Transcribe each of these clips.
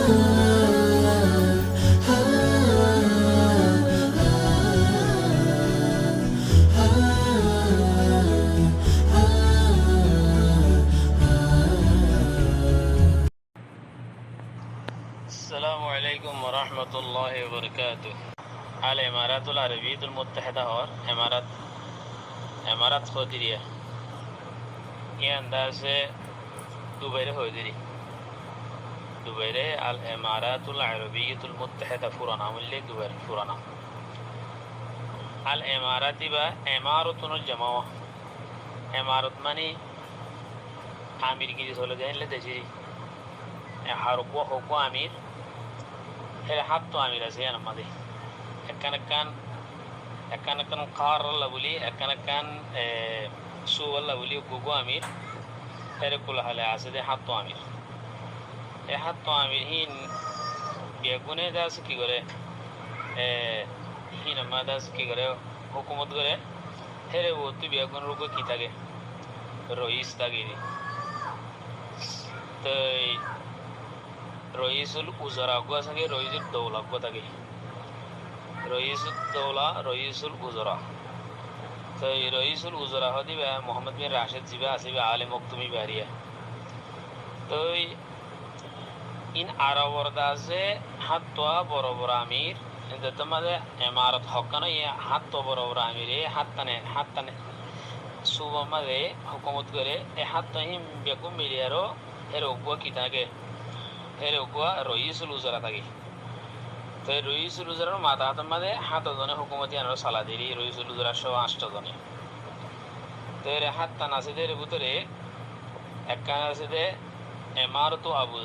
السلام عليكم ورحمة الله وبركاته. الإمارات العربية المتحدة और إمارات خودریه ये अंदाज से दुबई हो दिरी दुबई الإمارات العربية المتحدة فرانا ملي दुबई फुराना الإمارات با إمارة الجماعة إمارة ماني आमिर की जिस होले जाने लेते जी हारुको होको आमिर هل حطوا आमिर ऐसे हैं नम्मा दे एकानकान कार लबुली एकानकान सुवल लबुली गुगो आमिर हेरे कुल हाले आसे दे हाथों आमिर हाथों आमिर हिन बेगुने दास की करे हिन अम्मा दास की करे हुकूमत करे हेरे वो तो बेगुन रुको की तागे रोइस तागे तो रईसुल उज़रा को संगे रईसुल दौला को तागे रईसुल दौला रईसुल उज़रा तो रईसुल उज़रा हो दिबे मोहम्मद बिन राशिद जिबे आसिबे आले मक्तुमी बारिया तो इन अरब वर्दा से हत्वा बरोबर आमिर इन तमादे इमारत हक्कना ये हत्वा बरोबर आमिर ये हत्तने सुबह मदे हुकूमत करे ये हत्ता ही बेकुम मिलियरो हेरोगुआ कितागे हेरोगुआ रईसुल उज़रा तागे तो रईसुल उज़रा माता तमादे हाथ दोने हुकूमती अनरो साला देरी रईसुल उज़रा शो आष्ट दोने तो ये हत्ता नासे दे बुतरे एक नासे दे इमारतु अबू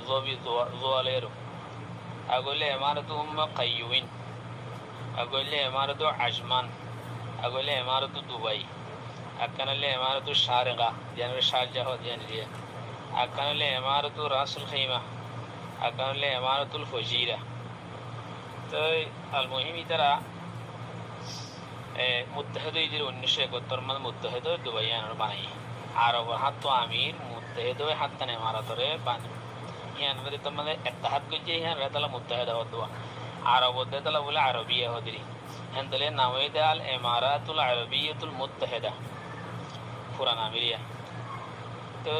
ज़ोबी ज़ोलेरो अगले इमारतु क़य्यूमिन अगले इमारतु अजमान अगले इमारतु दुबई अकनले इमारतु शारगा यानी शारजा हो यानी ये अकनले इमारतु रासुल खैमा अकनले इमारतुल फजीरा तो अलमुहिम इतरा मुत्तहद इधर 1971 में मुत्तहद दुबई ने बनाई अरब हाथ तो आमिर मुत्तहद हाथ ने इमारत रे बन यहाँ नरे तो मतलब इत्तेहाद कुछ यहाँ रहता ला मुत्तहद हो दुआ अरब होते तो ला बोले अरबिया हो दिरी हंतले नामे दाल इमारातुल अरबियतुल मुत्तहदा पुराना मिलिया तो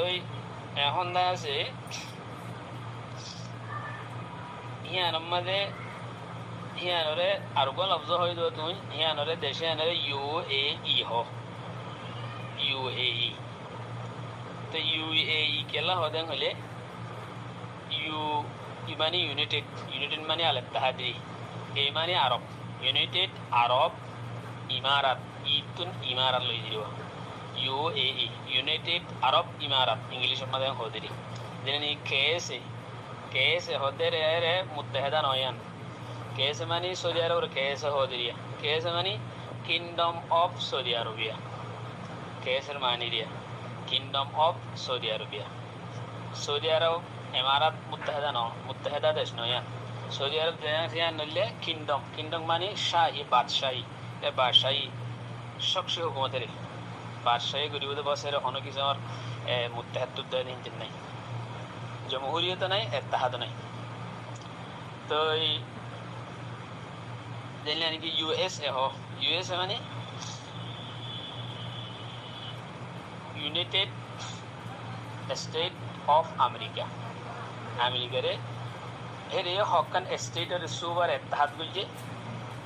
এখন আছে হিয়ানরে হিয়ানরে আর কোন লফজ হই দো তুই হিয়ানরে দেশে আনরে ইউএই হ ইউএই তো ইউএই কেলা হদেন হলে ইউ মানে ইউনাইটেড মানে আল ইত্তেহাদি এই মানে আরব ইউনাইটেড আরব ইমারাত ইতুন ইমারাত লই দিও UAE यूनाइटेड अरब इमारत इंग्लिश में होदरी दिनी केस होदरे रे मुत्तहदा नोयन केस मानी सऊदी अरब और केस होदरी केस मानी kingdom of Saudi Arabia case मानी दिया किंगडम ऑफ सऊदी अरब इमारत मुत्तहदा देश नोयन सऊदी अरब देश नल्ले किंगडम मानी शाही बादशाही शख्स हुकूमत रे बादशाही गरीब बसेर होनो किसी और मुत्तहद तो दिन नहीं जमहूरियत नहीं इत्तेहाद नहीं तो यानी कि यूएसए हो यूएसए माने यूनाइटेड स्टेट ऑफ अमेरिका रे हेरे हक्कन स्टेट और सूबार इत्तेहाद गुजे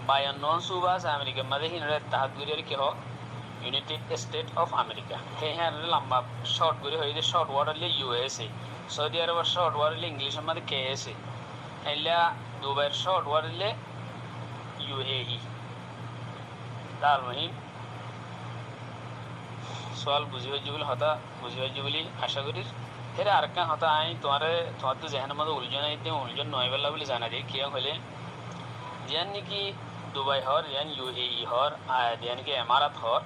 बाय नॉन सूबा से अमेरिका मदे ही नरे इत्तेहाद गुजे के हो यूनाइटेड स्टेट ऑफ अमेरिका हे हैं लंबा शॉर्ट गुरी होई दे शॉर्ट वर्ड ले यूएसए सऊदी अरब शॉर्ट वर्ड ले इंग्लिश में केएसए हेला दुबई शॉर्ट वर्ड ले यूएई दाल वही सवाल बुझियो जुबल होता बुझियो जुबली आशा करी फिर आरका होता आई तुम्हारे तो जहन में उलझन आते उलझन नय वाला बोले जाना दे किया खोले यानी कि दुबई हर यानी यूएई हर यानी कि इमारत हर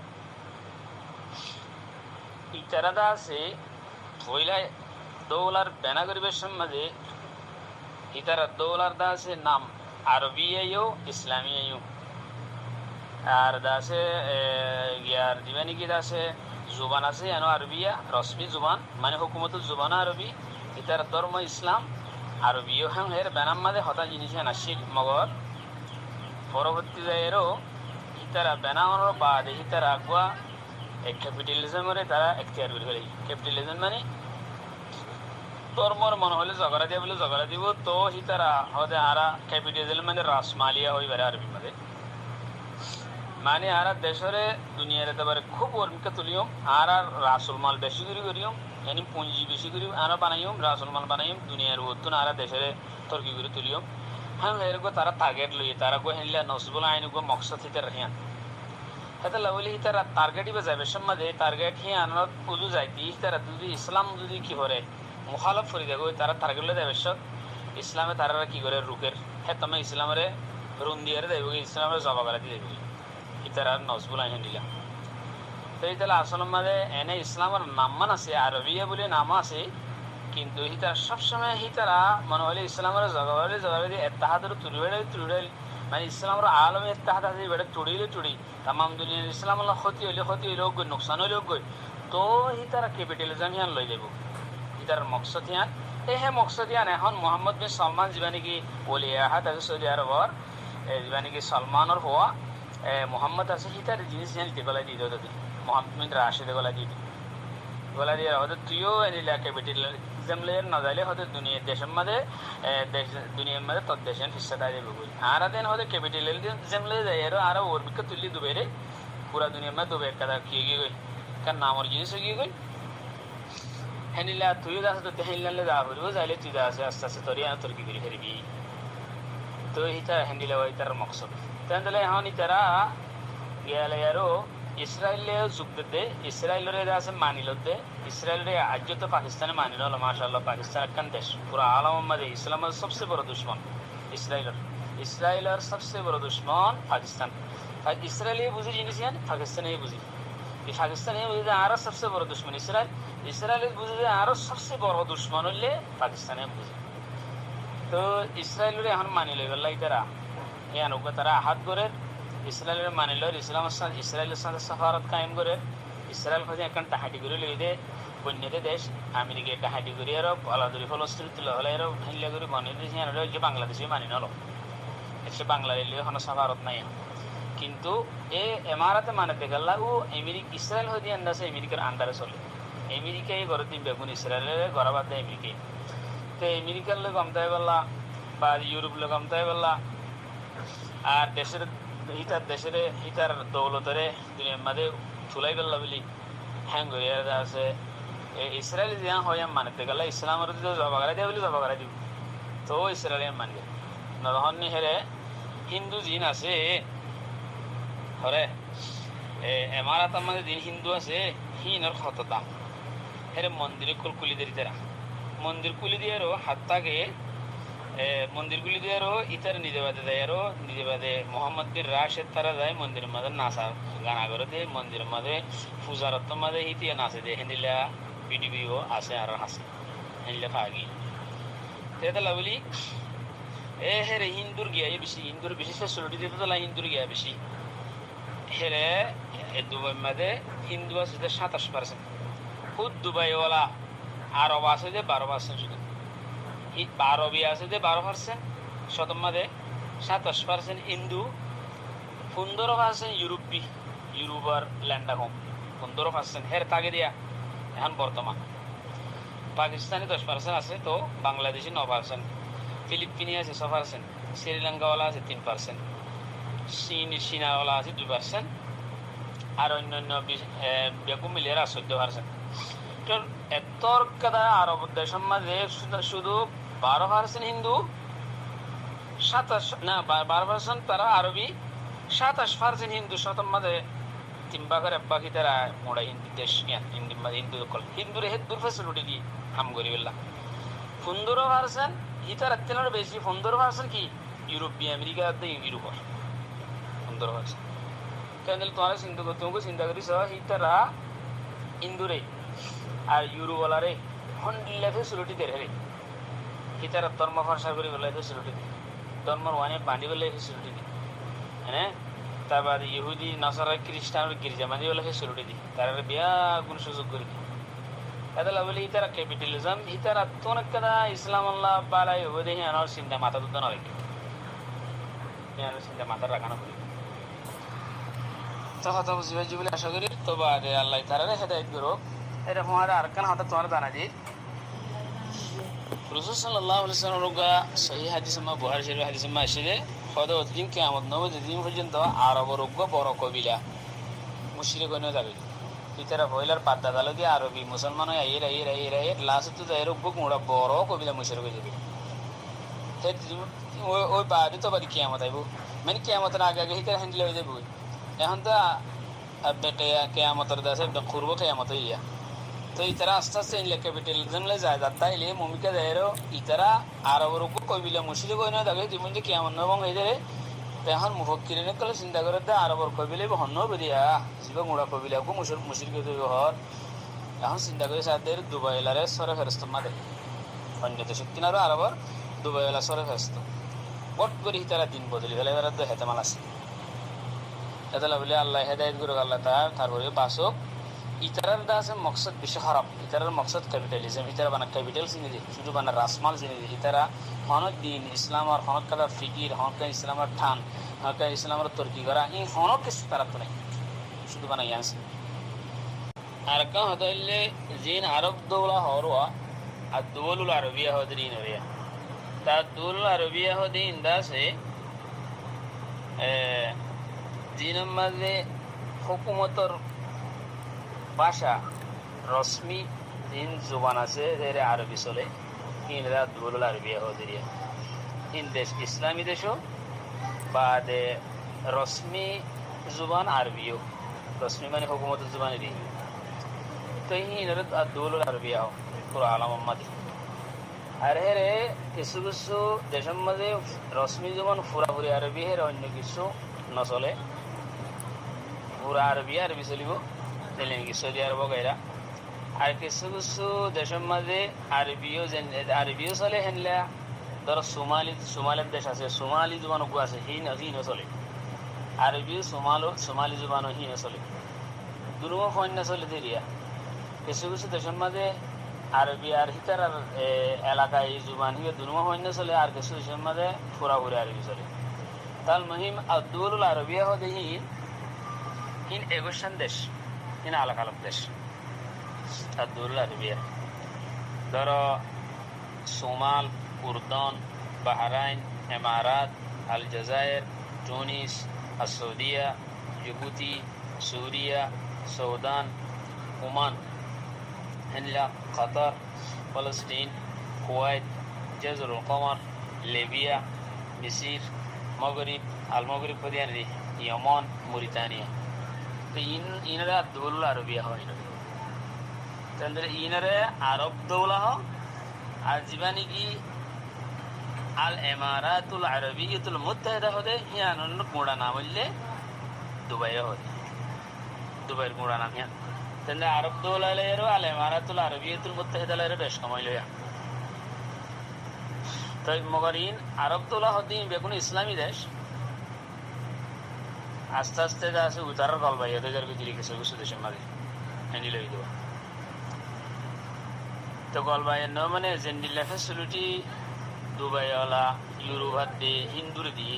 इतरदा से वोइला डॉलर बेनागरिबेशन मध्ये इतर डॉलर दा से नाम अरबिया यो इस्लामिया यो আর দাসে ইয়ার দিবানি কি দাসে জুবান আছে এনো আরবিয়া রসমি জুবান মানে হুকুমত জুবান আরবি ইতার ধর্ম ইসলাম আরবীয় হ্যাঁ এর ব্যানাম মাঝে হতা জিনিস নাসিক মগর পরবর্তী এরও হিতারা ব্যানানোর বাদ হিতারা আগুয়া ক্যাপিটালিজমের তারা এখতিয়ার করে ফেলে। ক্যাপিটালিজম মানে ধর্মর মনে হলে ঝগড়া দিয়ে বলে ঝগড়া দিব তো হিতারা হতে আরা ক্যাপিটালিজম মানে রাসমালিয়া হইবারে আরবি মাঝে মানে আরা দেশরে দুনিয়ার একেবারে খুব অর্মিকা তুলিয়ম আর রাসুল মাল বেশি করে করিয়ম এনি পুঁজি বেশি করি আরা বানাইম রাসুল মাল বানাইম দুনিয়ার উত্তন আরা দেশরে তর্কি করে তুলিয়ম হ্যাঁ এরকম তারা টার্গেট লইয়ে তারা গো হেনলে নসবুল আইন গো মকসদ হিতে রাহিয়ান হেতে লাউলি হিতারা টার্গেট ইবে যাবে সম্মাদে টার্গেট হি আনত পুজো যাইতি হিতারা যদি ইসলাম যদি কি করে মুখালফ করে দেখো তারা টার্গেট লই যাবে ইসলামে তারা কি করে রুকের হ্যাঁ তুমি ইসলামের রুন দিয়ে দেবে ইসলামের জবা করা দিয়ে দেবে ইতারা নজবুল আইন দিলা তো ইতালা আসল মাঝে এনে ইসলামের নামমান আছে আরবিয়া বলে নাম আছে কিন্তু হিতারা সবসময় হিতারা মনে হলে ইসলামের জগাবাড়ি জগাবাড়ি দিয়ে এত্তাহাদের তুড়ি মানে ইসলামের আলমে এত্তাহাদ আছে বেড়ে তুড়িলে তুড়ি তামাম দুনিয়ার ইসলাম ক্ষতি হইলে গই নোকসান হইলে গই তো হিতারা ক্যাপিটালিজম হিয়ান লই যাব হিতার মকসদ হিয়ান এই হে মকসদ হিয়ান এখন মোহাম্মদ বিন সলমান যা নাকি বলি আহাদ আছে সৌদি আরবর যা নাকি সলমানের হওয়া মোহাম্মদ আছে হিতার জিনিস দিতে গলা দিয়ে দিত মোহাম্মদ বিন রাশিদে গলা দিয়ে গলা দিয়ে হয়তো তুইও এনিলা ক্যাপিটালিজম লেয়ার না যাইলে হয়তো দুনিয়ার দেশের মাঝে দুনিয়ার মাঝে তোর দেশের হিসা দেয় দেবে বই আর দেন হয়তো ক্যাপিটালিজম লে যায় আরো ওর বিকে তুললি দুবে রে পুরা দুনিয়ার মাঝে দুবে একটা গিয়ে গিয়ে গই কার নামর জিনিস গিয়ে গই হেনিলা তুইও যাচ্ছে তো হেনিলালে যা করবো যাইলে তুই যা আছে আস্তে আস্তে তোরই তোর কি করে ফেরবি তো হিতা হেন্ডিলা ওই তার মকসদ তাহলে এখন ইতারা গেলে আরো ইসরায়েলে যুগ দে ইসরায়েলের আছে মানিল দে ইসরায়েলের আজ তো পাকিস্তানে মানিল মাশাআল্লাহ পাকিস্তান একখান দেশ পুরো আলম মাঝে ইসলামের সবচেয়ে বড় দুশ্মন ইসরায়েলের সবচেয়ে বড় দুশ্মন পাকিস্তান ইসরায়েলি বুঝি জিনিস পাকিস্তানে বুঝি পাকিস্তানে বুঝি যে আরো সবচেয়ে বড় দুশ্মন ইসরায়েল বুঝি যে আরো সবচেয়ে বড় দুশ্মন হইলে পাকিস্তানে বুঝি তো ইসরায়েলের এখন মানি লই গেল তারা ইয়ান তারা হাত করে ইসরায়েলের মানি লয় ইসরায়েলের সাথে সফারত কায়েম করে ইসরায়েল খোঁজে এখন টাহাটি করে লই দে বন্যতে দেশ আমেরিকা টাহাটি করে আরো আলাদুরি ফলস্তিন তুলে হলে আরো হিল্লা করে বনিয়ে দিয়েছে যে বাংলাদেশে মানি নল সে বাংলাদেশ এখন সফারত নাই কিন্তু এ এমারাতে মানাতে গেল ও ইসরায়েল হয়ে দিয়ে আন্দাজে আমেরিকার আন্ডারে চলে আমেরিকায় ঘরে দিন বেগুন ইসরায়েলের ঘরা বাদ দেয় আমেরিকায় তো আমেরিকার লোক কমতাই বললা বা ইউরোপ লোক কমতাই বললা আর দেশের দৌলতরে দুনিয়ার মাঝে চুলাই গেল বলি হ্যাং করিয়া আছে ইসরায়েল যা হয় মানতে গেলে ইসলামের জবা করা দিয়ে বলি জবা করা দিব তো ইসরায়েল মানবে নরহন হেরে হিন্দু জিন আছে হরে এমারাত আমাদের দিন হিন্দু আছে হিনর কত দাম হেরে মন্দিরে কুলি দেরি তারা মন্দির কুলি দিয়ে আরো হাতটাকে মন্দিরগুলি দিয়ে আরো ইতার নিজে বাদে দেয় আরো নিজে বাদে মোহাম্মদ বিন রাশেদ তারা যায় মন্দিরের মাঝে নাচা গানা করে দিয়ে মন্দিরের মাঝে পূজারত্ব মাঝে হিতিয়া নাচে দিয়ে হেন্দিলা বিডিবিও আছে আর হাসে হেন্দিলা ফাগি তেলা বলি হেরে হিন্দুর গিয়া বেশি হিন্দুর বেশি ফেসিলিটি দিতে তোলা হিন্দুর গিয়া বেশি হেরে দুবাই মাঝে হিন্দু আছে 27%, খুদ দুবাইওয়ালা আরব আছে যে 12% শুধু আরবি আছে যে 12%, শতম মাঝে 27% হিন্দু, 15% ইউরোপের ল্যান্ডা কম 15% হের তাকে দিয়া এখন বর্তমান পাকিস্তানি 10% আছে, তো বাংলাদেশি 9%, ফিলিপিনি আছে 6%, শ্রীলঙ্কাওয়ালা আছে 3%, চীনাওয়ালা আছে 2%, আর অন্যান্য বেগু মিলিয়ে 14%। তো এতর কাদা আরব দেশের মাঝে শুধু 12% হিন্দু, 12% তারা আরবি, 27% হিন্দু, শতম মাঝে 3 ভাগের 1 ভাগই তারা মোড়া হিন্দু দেশ হিন্দু দখল হিন্দুরে হেদুর ফেসিলিটি কি হাম করি বললা 15% হিতার এর বেশি 15% কি ইউরোপীয় আমেরিকা ইউরোপর 15%। কেন তোমার চিন্তা করিস হিতারা হিন্দুরে আর ইউরোওয়ালারে হন্ডিল্লা ফেসিলিটি দেয় রে হিতারা ধর্ম প্রসার করি বলে ফেসিলিটি দিই, ধর্মর ওয়ানে বাঁধি বলে ফেসিলিটি দিই, হ্যাঁ তারপর ইহুদি নাসারা খ্রিস্টান গির্জা বাঁধি বলে ফেসিলিটি দিই, তারা বিয়া গুণ সুযোগ করে দিই। ಅದಲ್ಲ ಬಲಿ ಈ ಥರ ಕ್ಯಾಪಿಟಲಿಸಮ್ ಈ ಥರ ತೋನಕ್ಕದ ಇಸ್ಲಾಂ ಅಲ್ಲ ಬಾಲಾಯಿ ಹೋದೆ ಏನೋ ಚಿಂತೆ ಮಾತಾಡುತ್ತಾನೋ ಅದಕ್ಕೆ ಏನೋ চিন্তা মাথার রাখানো করি তো হয়তো বুঝিবে বলে আশা করি তো বাদে আল্লাহ তারা হেদায়ত করুক এরকম আর আরকান হঠাৎ তোমার জানা যে রাসূল সাল্লাল্লাহু আলাইহি ওয়াসাল্লাম রোগা সহিহ হাদিস মা বুখারী শরীফ হাদিস মা এসে হয়তো দিন কিয়ামত নবদ দিন পর্যন্ত আরব রোগ বড় কবিলা মুশরিক হয়ে যাবে ইতারা বইলার পাদ্দা দালো দিয়ে আরবি মুসলমান হয়ে আইর লাস্ট তো এর রোগ মোড়া বড় কবিলা মুশরিক হয়ে যাবে ওই বাড়ি তো বাড়ি কিয়ামত আইব মানে কিয়ামতের আগে আগে হিতার হ্যান্ডেল হয়ে যাবে এখন তো বেটে কেয়ামতের দাসে করবো কেয়ামত হইয়া তো ইতারা আস্তে আস্তে ইনলে ক্যাপিটালিজম লে যায় যাত্রা ইলে মমিকা দেয়রো ইতারা আরবর কইবিলা মুশরিক হই না দাগে জীবন যে কিয়ামত নবং হই যায় এখন মুফক্কিরিনে কলে চিন্তা করে দে আরবর কইবিলে হন্ন বেরিয়া জীবন গুড়া কইবিলা কো মুশরিক হই হর এখন চিন্তা করে সাদের দুবাইলারে সরে ফেরস্ত মাদে অন্য দেশ কিনারো আরবর দুবাইলা সরে ফেরস্ত বট করে ইতারা দিন বদলি ফেলে এবার তো হেতেমাল আছে এতলা বলে আল্লাহ হেদায়েত করুক আল্লাহ তারপরে বাসক ইতারার দা আছে মকসদ বেশি খারাপ ইতারার মকসদ ক্যাপিটালিজম ইতারা বানা ক্যাপিটাল চিনি দি শুধু বানা রাসমাল চিনি দি ইতারা হনক দিন ইসলাম আর হনক কাদা ফিকির হনক ইসলামের ঠান হনক ইসলামের তর্কি করা এই হনক কিছু তারা তো নেই শুধু বানা ইয়ান্স আর কা হতাইলে জিন আরব দৌলা হরওয়া আর দৌলুল আরবিয়া হদরিন হরিয়া তা দৌলুল আরবিয়া হদিন দাসে জিনের মাঝে হুকুমতর ভাষা রশ্মি তিন জুবান আছে এরা আরবি চলে ইনরা দৌলুল আরবিয়া হদিরিয়া ইন দেশ ইসলামী দেশও বাদে রশ্মি জুবান আরবিও রশ্মি মানে হুকুমতের জুবান এরি তো ইনরা দৌলুল আরবিয়া পুরো আলাম মাদি আর হেরে কিছু কিছু দেশের মাঝে রশ্মি জুবান পুরাপুরি আরবি হের অন্য কিছু নচলে পুরা আরবি চলিব তেলেন কি সৌদি আরব গাইরা আর কিছু কিছু দেশের মাঝে আরবিও চলে হেনলা ধরো সোমালের দেশ আছে সোমালি জুবানো আছে হিনও চলে আরবিও সোমালি জুবানো হিনও চলে দুনুমো ফন্য চলে দেরিয়া কিছু কিছু দেশের মাঝে আরবি আর হিতার এলাকায় জুবান হিয়ে দুনুমো ফন্য চলে আর কিছু দেশের মাঝে পুরাপুরি আরবি চলে তাল মহিম আব্দুল আরবিয়া হদে ইন এগুশন দেশ ইন আলাক আলাক দেশ আব্দুল আরবিয়া ধরো সোমাল উর্দন বাহরাইন এমারাত আল জাজায়ের টুনিস সৌদিয়া জিবুতি সুরিয়া সৌদান ওমান হেনলা কাতার ফলস্তিন কুয়েত জজরুল কমর লিবিয়া মিসির মগরিব আল মগরিব পদিয়ানি ইয়মন মুরিতানিয়া তো ইনরে দৌল আরবিয়া হয় তাহলে ইনরে আরব দৌলা হ আর জীবানি কি আল এমারাতুল আরবিয়াতুল মুত্তাহিদা হদে হিয়ান গোড়া নাম হইলে দুবাই হদে দুবাইয়ের গোড়া নাম হিয়ান তাহলে আরব দৌলা লেরো আল এমারাতুল আরবিয়াতুল মুত্তাহিদা লেরো বেশ সময় লইয়া তাই মগর ইন আরব দৌলা হদে বেগুন ইসলামী দেশ আস্তে আস্তে যা আছে উতারার গল্পাই এদের দিলি কিছু কিছু দেশের মাঝে এনে লই দেবো তো গল্পাই মানে জেন্ডিলা ফেসিলিটি দুবাইওয়ালা ইউরোপ হাত দিয়ে হিন্দুর দিয়ে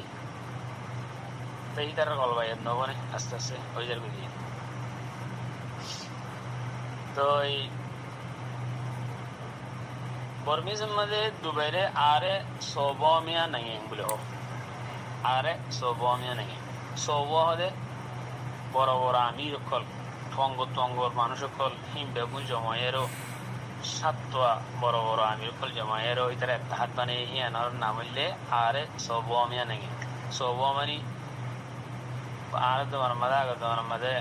তাই তার গল্পাই মানে আস্তে আস্তে ওই যার দিয়ে তো এই বর্মিজের মাঝে দুবাইরে আরে সবমিয়া নাই বলে হোক আরে সবমিয়া নাই সব হদে বড় বড় আমির কল টঙ্গর মানুষ কল হিম বেগুন জমায়েরও সাতটা বড় বড় আমির কল জমায়েরও ইতার একটা হাত বানিয়ে হিয়ানোর নাম হইলে আরে সব আমিয়া নেই সব মানে আর তোমার মাঝে আগে তোমার মাঝে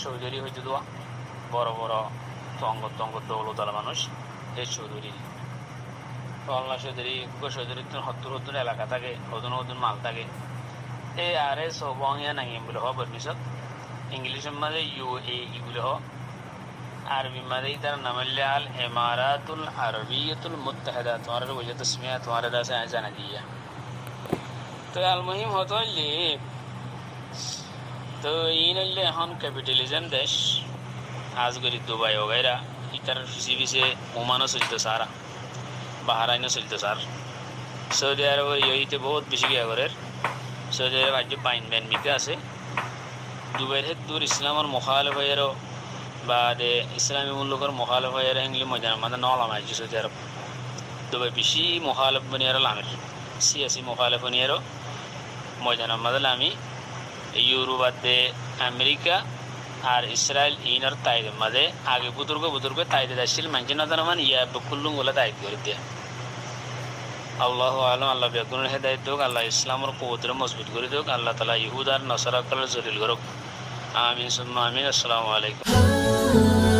চৌধুরী হইতে দেওয়া বড় বড় টঙ্গ দৌলতলা মানুষ এই চৌধুরী ফলনা চৌধুরী কুকুর চৌধুরী সত্তর এলাকা থাকে নতুন মাল থাকে এই আরে সবংয়া নাই বলে হ বর্মিছত ইংলিশের মাঝে UAE বলে হ আরবি মাঝে তার নাম হইলে আল এমারাতুল আরবিয়াতুল মুত্তাহিদা তোমার বুঝে তসমিয়া তোমার দাসে জানা দিয়া তো আল মুহিম হতো হইলে তো ইন হইলে এখন ক্যাপিটালিজম দেশ আজগরি দুবাই ওগাইরা ইতার পিছে ওমানও চলতে সার বাহারাইনও চলতে সার সৌদি আরবের ইতে বহুত বেশি গিয়া করে সৌদি আরব রাজ্য বাইন ব্যান মিতে আছে দুবাইয়ের হেত দূর ইসলামের মোখালেফ হয়েরও বা দে ইসলামী মুল্লুকের মোখালেফ হয়ের হেংলি ময়দান আমাদের নলাম আইজি সৌদি আরব দুবাই বেশি মোখালেফ বনিয়ারও লামের সিয়াসি মোখালেফ বনিয়ারও ময়দান আমাদের আমি ইউরোপাতে আমেরিকা আর ইসরায়েল ইনার তাইদের মাঝে আগে বুতুর্গ তাইদের আসছিল মানছে না তার মানে ইয়া বকুল্লুম বলে দায়িত্ব করে দিয়ে আল্লাহ আলম আল্লাহ বেগুনের হেদায়ত হোক আল্লাহ ইসলামের কবুতরে মজবুত করে দেখ আল্লাহ তালা ইহুদার নসরাকাল জলিল করুক আমিন সুম্মা আমিন আসসালামু আলাইকুম